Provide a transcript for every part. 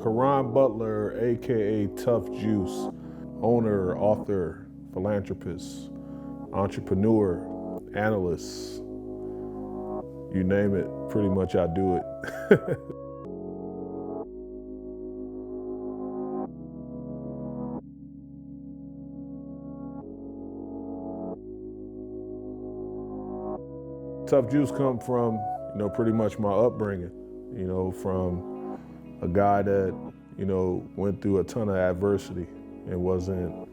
Caron Butler, AKA Tuff Juice, owner, author, philanthropist, entrepreneur, analyst. You name it, pretty much I do it. Tuff Juice come from, pretty much my upbringing, from a guy that, went through a ton of adversity and wasn't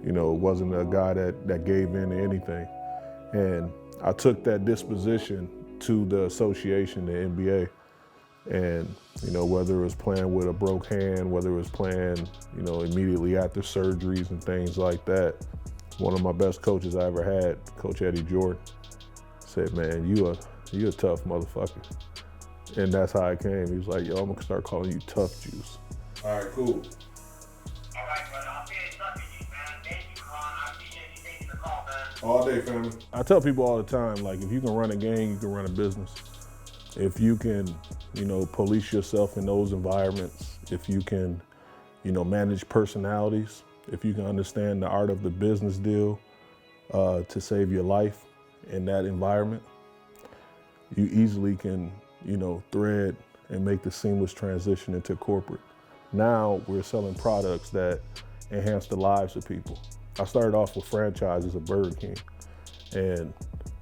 a guy that gave in to anything. And I took that disposition to the association, the NBA. And, whether it was playing with a broke hand, whether it was playing, immediately after surgeries and things like that, one of my best coaches I ever had, Coach Eddie Jordan, said, man, you a tough motherfucker. And that's how it came. He was like, yo, I'm gonna start calling you Tuff Juice. All right, cool. All right, brother, I'll see you at Tuff Juice, man. Thank you, Caron. I appreciate you taking the call, man. All day, family. I tell people all the time, like, if you can run a game, you can run a business. If you can, police yourself in those environments, if you can, manage personalities, if you can understand the art of the business deal to save your life in that environment, you easily can, thread and make the seamless transition into corporate. Now we're selling products that enhance the lives of people. I started off with franchises of Burger King, and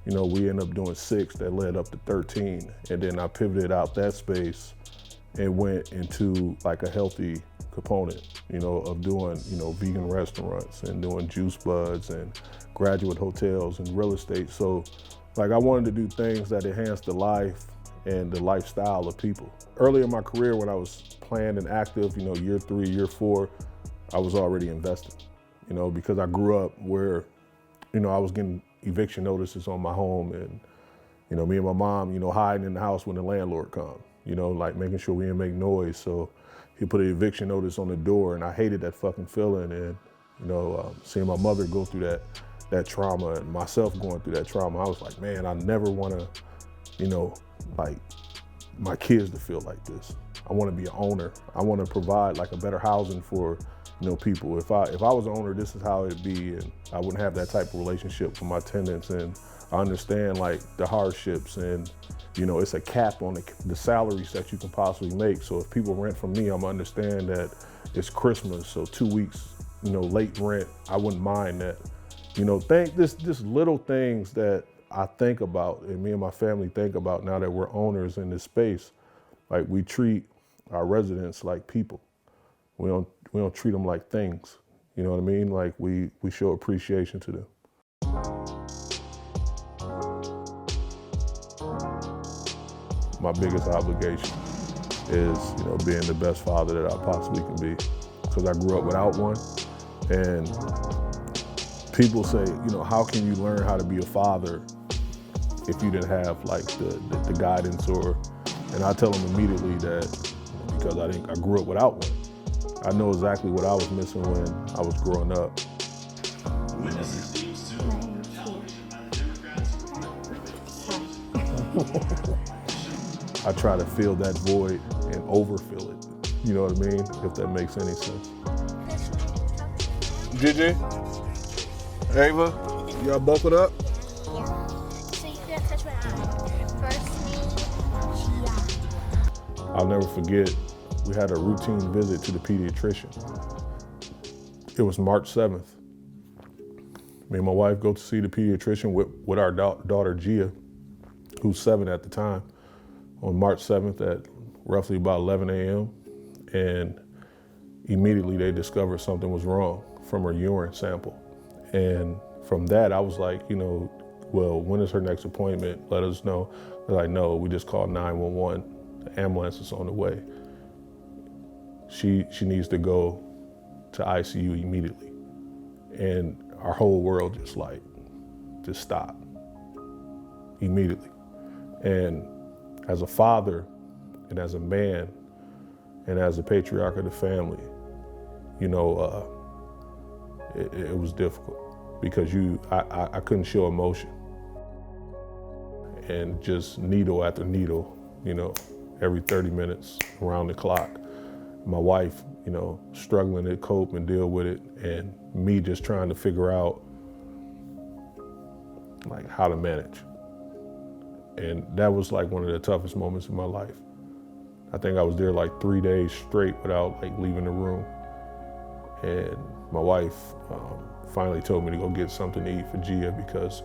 we ended up doing 6 that led up to 13. And then I pivoted out that space and went into like a healthy component, of doing, vegan restaurants and doing juice buds and graduate hotels and real estate. So like I wanted to do things that enhance the life and the lifestyle of people. Early in my career when I was playing and active, year 3, year 4, I was already investing, because I grew up where, I was getting eviction notices on my home and, me and my mom, hiding in the house when the landlord comes, like making sure we didn't make noise. So he put an eviction notice on the door and I hated that fucking feeling. And, seeing my mother go through that trauma and myself going through that trauma, I was like, man, I never want to, like my kids to feel like this. I want to be an owner. I want to provide like a better housing for, people. If I was an owner, this is how it'd be, and I wouldn't have that type of relationship with my tenants. And I understand like the hardships, and it's a cap on the salaries that you can possibly make. So if people rent from me, I'm gonna understand that it's Christmas, so 2 weeks, late rent. I wouldn't mind that. Think this little things that I think about, and me and my family think about now that we're owners in this space. Like we treat our residents like people. We don't treat them like things. You know what I mean? Like we show appreciation to them. My biggest obligation is, being the best father that I possibly can be, because I grew up without one. And people say, how can you learn how to be a father if you didn't have like the guidance and I tell them immediately that because I grew up without one. I know exactly what I was missing when I was growing up. I try to fill that void and overfill it. You know what I mean? If that makes any sense. Gigi? Ava? Y'all buckled up? Yeah. So you can't touch my eye. First name, Chia. I'll never forget, we had a routine visit to the pediatrician. It was March 7th. Me and my wife go to see the pediatrician with our daughter Gia, who's 7 at the time, on March 7th at roughly about 11 a.m. And immediately they discovered something was wrong from her urine sample. And from that, I was like, well, when is her next appointment? Let us know. They're like, no, we just called 911. The ambulance is on the way. She needs to go to ICU immediately. And our whole world just stopped immediately. And as a father and as a man and as a patriarch of the family, it was difficult because I couldn't show emotion. And just needle after needle, every 30 minutes around the clock. my wife, you know, struggling to cope and deal with it, and me just trying to figure out like how to manage. And that was like one of the toughest moments in my life. I think I was there like 3 days straight without like leaving the room. And my wife finally told me to go get something to eat for Gia because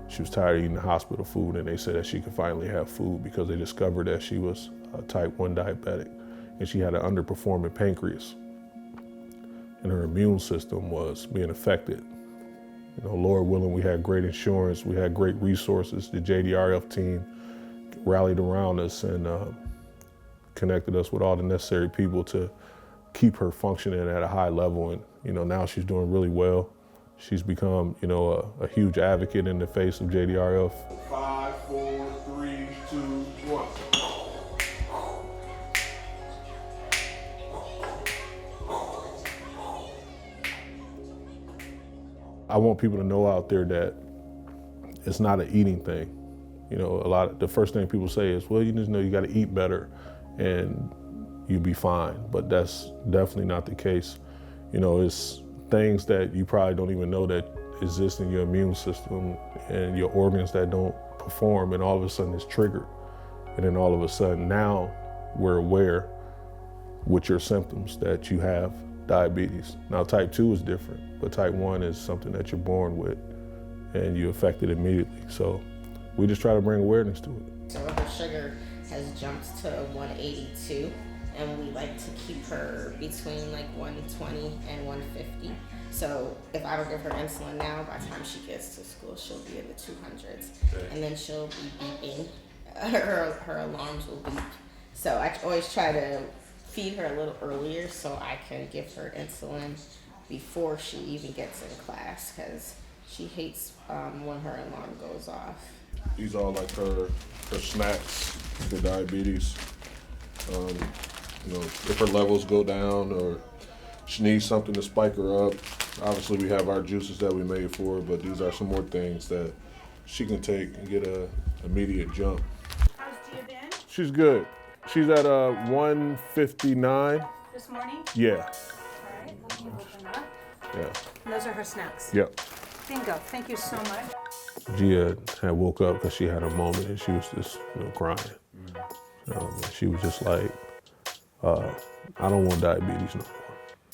she was tired of eating the hospital food, and they said that she could finally have food because they discovered that she was type 1 diabetic and she had an underperforming pancreas. And her immune system was being affected. You know, Lord willing, we had great insurance, we had great resources. The JDRF team rallied around us and connected us with all the necessary people to keep her functioning at a high level. And, you know, now she's doing really well. She's become, you know, a huge advocate in the face of JDRF. 5, 4, 3, 2, 1. I want people to know out there that it's not an eating thing. You know, the first thing people say is, well, you just know you got to eat better and you'll be fine. But that's definitely not the case. You know, it's things that you probably don't even know that exist in your immune system and your organs that don't perform, and all of a sudden it's triggered. And then all of a sudden now we're aware with your symptoms that you have diabetes. Now type 2 is different, but type 1 is something that you're born with and you're affected immediately. So we just try to bring awareness to it. So her sugar has jumped to 182, and we like to keep her between like 120 and 150. So if I don't give her insulin now, by the time she gets to school, she'll be in the 200s. Okay. And then she'll be beeping. Her alarms will beep. So I always try to feed her a little earlier so I can give her insulin before she even gets in class, because she hates when her alarm goes off. These are like her snacks for diabetes. You know, if her levels go down or she needs something to spike her up, obviously we have our juices that we made for her, but these are some more things that she can take and get a immediate jump. How's Gia been? She's good. She's at 159. This morning? Yeah. All right, let me open up. Yeah. And those are her snacks? Yep. Bingo. Thank you so much. Gia had woke up because she had a moment and she was just, you know, crying. She was just like, I don't want diabetes no more.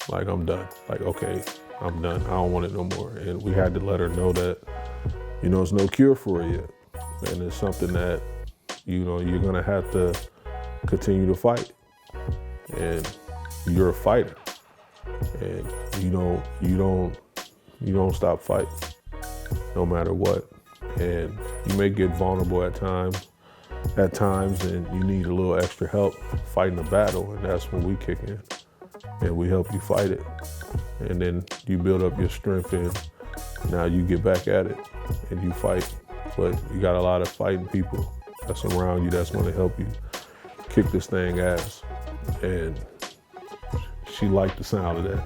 Like, I'm done. Like, okay, I'm done. I don't want it no more. And we had to let her know that, you know, there's no cure for it yet. And it's something that, you know, you're gonna have to continue to fight. And you're a fighter. And you don't stop fighting, no matter what. And you may get vulnerable at times, and you need a little extra help fighting the battle, and that's when we kick in and we help you fight it. And then you build up your strength, and now you get back at it and you fight. But you got a lot of fighting people that's around you that's gonna help you kick this thing ass. And she liked the sound of that.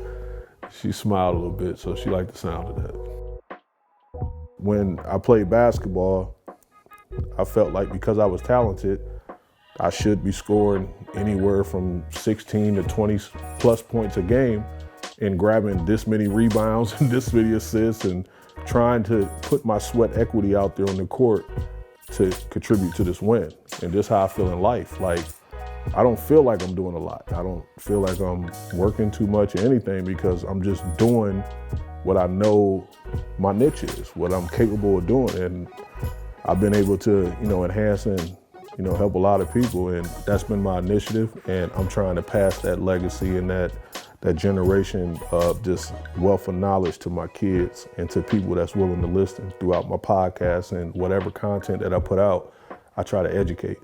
She smiled a little bit, so she liked the sound of that. When I played basketball, I felt like because I was talented, I should be scoring anywhere from 16 to 20 plus points a game and grabbing this many rebounds and this many assists and trying to put my sweat equity out there on the court to contribute to this win. And this is how I feel in life. Like, I don't feel like I'm doing a lot. I don't feel like I'm working too much or anything, because I'm just doing what I know my niche is, what I'm capable of doing. And I've been able to, you know, enhance and, you know, help a lot of people. And that's been my initiative. And I'm trying to pass that legacy and that generation of just wealth of knowledge to my kids and to people that's willing to listen throughout my podcast and whatever content that I put out. I try to educate.